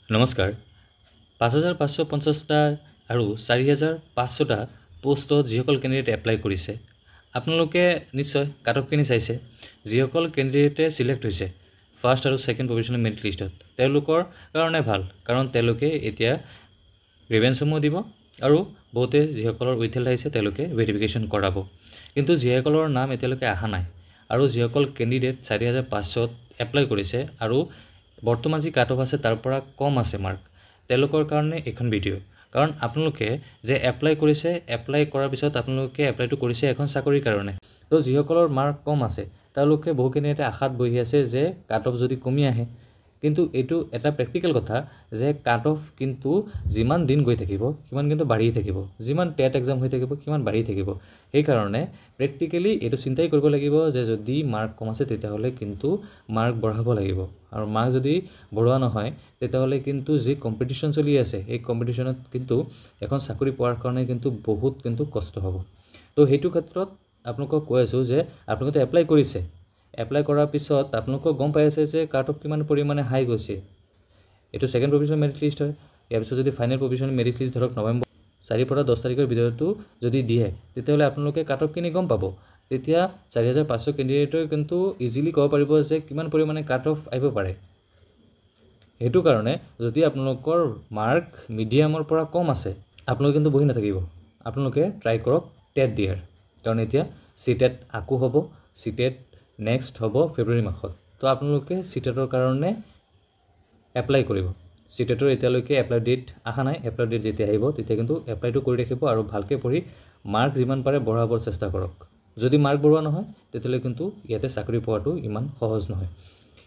নমস্কাৰ ৫৫৫০টা আৰু ৪৫০০টা পোষ্টত যিসকল কেণ্ডিডেট এপ্লাই কৰিছে আপোনালোকে নিশ্চয় কাট অফখিনি চাইছে যিসকল কেণ্ডিডেটে সিলেক্ট হৈছে ফাৰ্ষ্ট আৰু সেকেন্ড প্ৰভিজনেল মেৰিট লিষ্টত তেওঁলোকৰ কাৰণে ভাল কাৰণ তেওঁলোকে এতিয়া গ্ৰিভেন্সসমূহ দিব আৰু বহুতে যিসকলৰ উইথহেল্ড আহিছে তেওঁলোকে ভেৰিফিকেশ্যন কৰাব কিন্তু যিসকলৰ নাম এতিয়ালৈকে অহা নাই আৰু যিসকল কেণ্ডিডেট ৪৫০০ত এপ্লাই কৰিছে আৰু বৰ্তমান যি কাট অফ আছে তাৰ পৰা কম আছে মাৰ্ক তেওঁলোকৰ কাৰণে এখন ভিডিঅ কাৰণ আপোনালোকে যে এপ্লাই কৰিছে এপ্লাই কৰাৰ পিছত আপোনালোকে এপ্লাইটো কৰিছে এখন চাকৰিৰ কাৰণে তো যিসকলৰ মাৰ্ক কম আছে তেওঁলোকে বহুখিনি এটা আশাত বহি আছে যে কাট অফ যদি কমি আহে কিন্তু এটো এটা প্ৰ্যাকটিক্যাল কথা যে কাট অফ কিন্তু যিমান দিন গৈ থাকিব কিমান কিন্তু বাঢ়ি থাকিব যিমান টেট এক্সাম হৈ থাকিব কিমান বাঢ়ি থাকিব এই কাৰণে প্ৰ্যাকটিক্যালি এটো চিন্তাই কৰিব লাগিব যে যদি মাৰ্ক কম আছে তেতিয়াহলে কিন্তু মাৰ্ক বঢ়াব লাগিব আৰু মাৰ্ক যদি বঢ়োৱা নহয় তেতিয়াহলে কিন্তু যি কম্পিটিশন চলি আছে এই কম্পিটিশনত কিন্তু এখন চাকৰি পোৱাৰ কাৰণে কিন্তু বহুত কিন্তু কষ্ট হ'ব তো হেতু ক্ষেত্ৰত আপোনালোকক কৈ আছো যে আপোনালোকে এপ্লাই কৰিছে এপ্লাই কৰাৰ পিছত আপোনালোকক গম পাই আছে যে কাট অফ কিমান পৰিমাণে হাই গৈছে এটো সেকেন্ড প্ৰভিজনেল মেৰিট লিষ্ট হয় ইয়াৰ পিছত যদি ফাইনেল প্ৰভিজনেল মেৰিট লিষ্ট ধৰক নৱেম্বৰ 4 পৰা 10 তাৰিখৰ ভিতৰতো যদি দিয়ে তেতিয়াহলে আপোনালোকে কাট অফ কিনি গম পাব তেতিয়া ৪৫০০ কেণ্ডিডেটৰ কিন্তু ইজিলি ক'ব পাৰিব যে কিমান পৰিমাণে কাট অফ আহিব পাৰে হেতু কাৰণে যদি আপোনালোকৰ মাৰ্ক মিডিয়ামৰ পৰা কম আছে আপোনালোকে কিন্তু বহি নাথাকিব আপোনালোকে ট্ৰাই কৰক টেট দিয়াৰ কাৰণ এতিয়া সিটেট আকু হ'ব সিটেট নেক্সট হ'ব ফেব্ৰুৱাৰী মাহত তো আপোনালোকে সিটেটৰ কাৰণে এপ্লাই কৰিব সিটেটৰ এতিয়ালৈকে এপ্লাই ডেট আহা নাই এপ্লাই ডেট যেতিয়া আহিব তেতিয়া কিন্তু এপ্লাইটো কৰি ৰাখিব আৰু ভালকে পঢ়ি মাৰ্ক যিমান পাৰে বঢ়াবৰ চেষ্টা কৰক যদি মাৰ্ক বঢ়োৱা নহয় তেতিয়ালে কিন্তু ইয়াতে চাকৰি পোৱাটো ইমান সহজ নহয়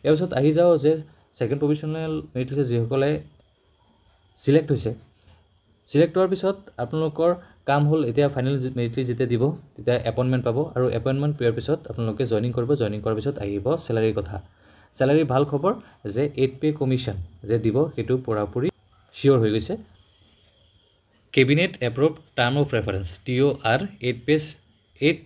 ইয়াৰ পিছত আহি যাও যে সেকেন্ড প্ৰভিজনেল মেৰিট লিষ্ট যিসকলে সিলেক্ট হৈছে সিলেক্ট হোৱাৰ পিছত আপোনালোকৰ কাম হল এতিয়া ফাইনেল মেৰিট লিষ্ট যেতিয়া দিব তেতিয়া এপইন্টমেন্ট পাব আৰু এপইন্টমেন্ট পোৱাৰ পিছত আপোনালোকে জয়নিং কৰিব জয়নিং কৰাৰ পিছত আহিব স্যালাৰিৰ কথা স্যালাৰি ভাল খবৰ যে 8 পে কমিশন যে দিব হেতু পুৰাপুৰি শিওৰ হৈ গৈছে cabinet approve term of reference TOR 8 page 8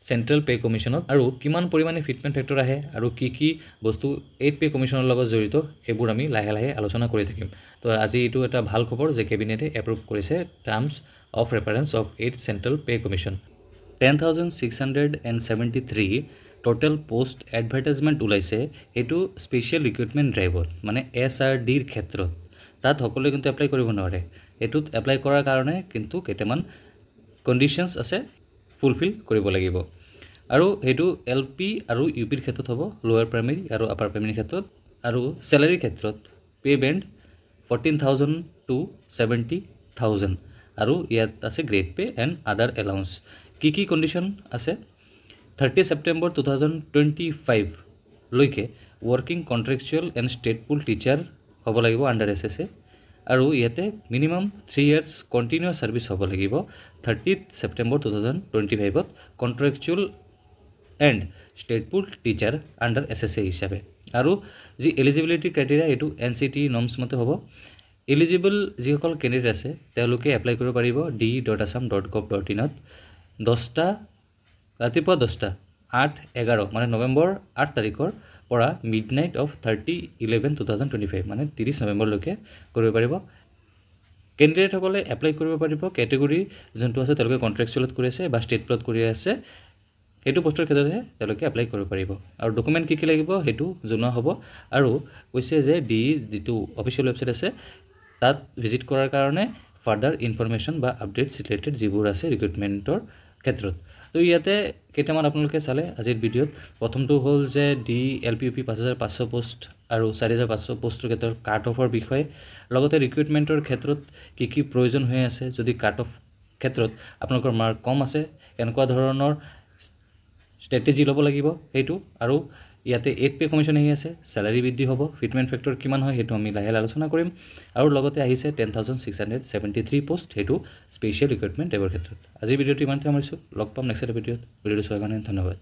central pay কমিশনত আৰু কিমান পৰিমাণে ফিটমেন্ট ফেক্টৰ আহে আৰু কি বস্তু 8 পে কমিশনৰ লগত জড়িত হেবোৰ আমি লাহে লাহে আলোচনা কৰি থাকিম তো আজি এটো এটা ভাল খবৰ যে কেবিনেটে এপ্ৰুভ কৰিছে terms of reference of 8 central pay commission 10673 total post advertisement ওলাইছে এটো স্পেশাল ৰিক্ৰুটমেন্ট ড্ৰাইভৰ মানে SRD ৰ ক্ষেত্ৰত তাত সকলোৱে কিন্তু এপ্লাই কৰিব নোৱাৰে এটোত এপ্লাই কৰাৰ কাৰণে কিন্তু কেইটামান কন্ডিশনছ আছে ফুলফিল কৰিব লাগিব আৰু হেতু LP আৰু UP ৰ ক্ষেত্ৰত হ'ব লোৱাৰ প্ৰাইমাৰী আৰু আপাৰ প্ৰাইমাৰী ক্ষেত্ৰত আৰু স্যালাৰি ক্ষেত্ৰত পে বেন্ড 14000 টু 70000 আৰু ইয়াত আছে grade pay and other allowance কি কন্ডিশন আছে 30 সেপ্টেম্বৰ 2025 লৈকে working contractual and state pool teacher হ'ব লাগিব আন্ডাৰ SSA আৰু ইয়াতে মিনিমাম 3 ইয়াৰ্স কন্টিনিউয়াস সাৰ্ভিস হ'ব লাগিব 30 সেপ্টেম্বৰ 2025 ত contractual and state pool teacher under SSA হিচাপে আৰু যি এলিজিবিলিটি ক্ৰাইটেৰিয়া এটো NCT নৰ্মছ মতে হ'ব এলিজিবল যিসকল কেণ্ডিডেট আছে তেওঁলোকে এপ্লাই কৰিব পাৰিব d.assam.gov.in ত 10টা ৰাতিপুৱা 10টা 8-11 মানে নৱেম্বৰ 8 তাৰিখৰ পৰা মিডনাইট অফ 30/11/2025 মানে 30 নৱেম্বৰ লৈকে কৰিব পাৰিব কেণ্ডিডেট সকলে এপ্লাই কৰিব পাৰিব ক্যাটেগৰি যোনটো আছে তেওঁলোকে কন্ট্ৰাকচুৱেলত কৰি আছে বা ষ্টেট প্লট কৰি আছে এটো পোষ্টৰ ক্ষেত্ৰতে তেওঁলোকে এপ্লাই কৰিব পাৰিব আৰু ডকুমেন্ট কি লাগিব হেতু জনোৱা হ'ব আৰু কৈছে যে ডি যেটো অফিচিয়েল ওয়েবসাইট আছে তাত ভিজিট কৰাৰ কাৰণে ফাৰ্দাৰ ইনফৰমেশন বা আপডেটস ৰিলেটেড যিবোৰ আছে ৰিক্ৰুটমেন্টৰ ক্ষেত্ৰত তো ইয়াতে কেইটামান আপোনালোকে চালে আজিৰ ভিডিঅত প্ৰথমটো হ'ল যে DLPUP 5500 পোষ্ট আৰু 4500 পোষ্টৰ ক্ষেত্ৰত কাট অফৰ বিষয়ে লগতে ৰিক্ৰুটমেন্টৰ ক্ষেত্ৰত কি প্ৰয়োজন হৈ আছে যদি কাট অফ ক্ষেত্ৰত আপোনালোকৰ মাৰ্ক কম আছে এনেকুৱা ধৰণৰ স্ট্ৰেটেজি ল'ব লাগিব হেতু আৰু ইয়াতে 8 পে কমিশন আহি আছে স্যালাৰি বৃদ্ধি হ'ব ফিটমেন্ট ফেক্টৰ কিমান হয় হেতু আমি লাহে আলোচনা কৰিম আৰু লগতে আহিছে 10673 পোষ্ট হেতু স্পেশাল ৰিক্ৰুটমেন্ট এবৰ ক্ষেত্ৰত আজি ভিডিঅটো ইমানতে সামৰিছো লগ পাম নেক্সট ভিডিঅত চোৱাৰ কাৰণে ধন্যবাদ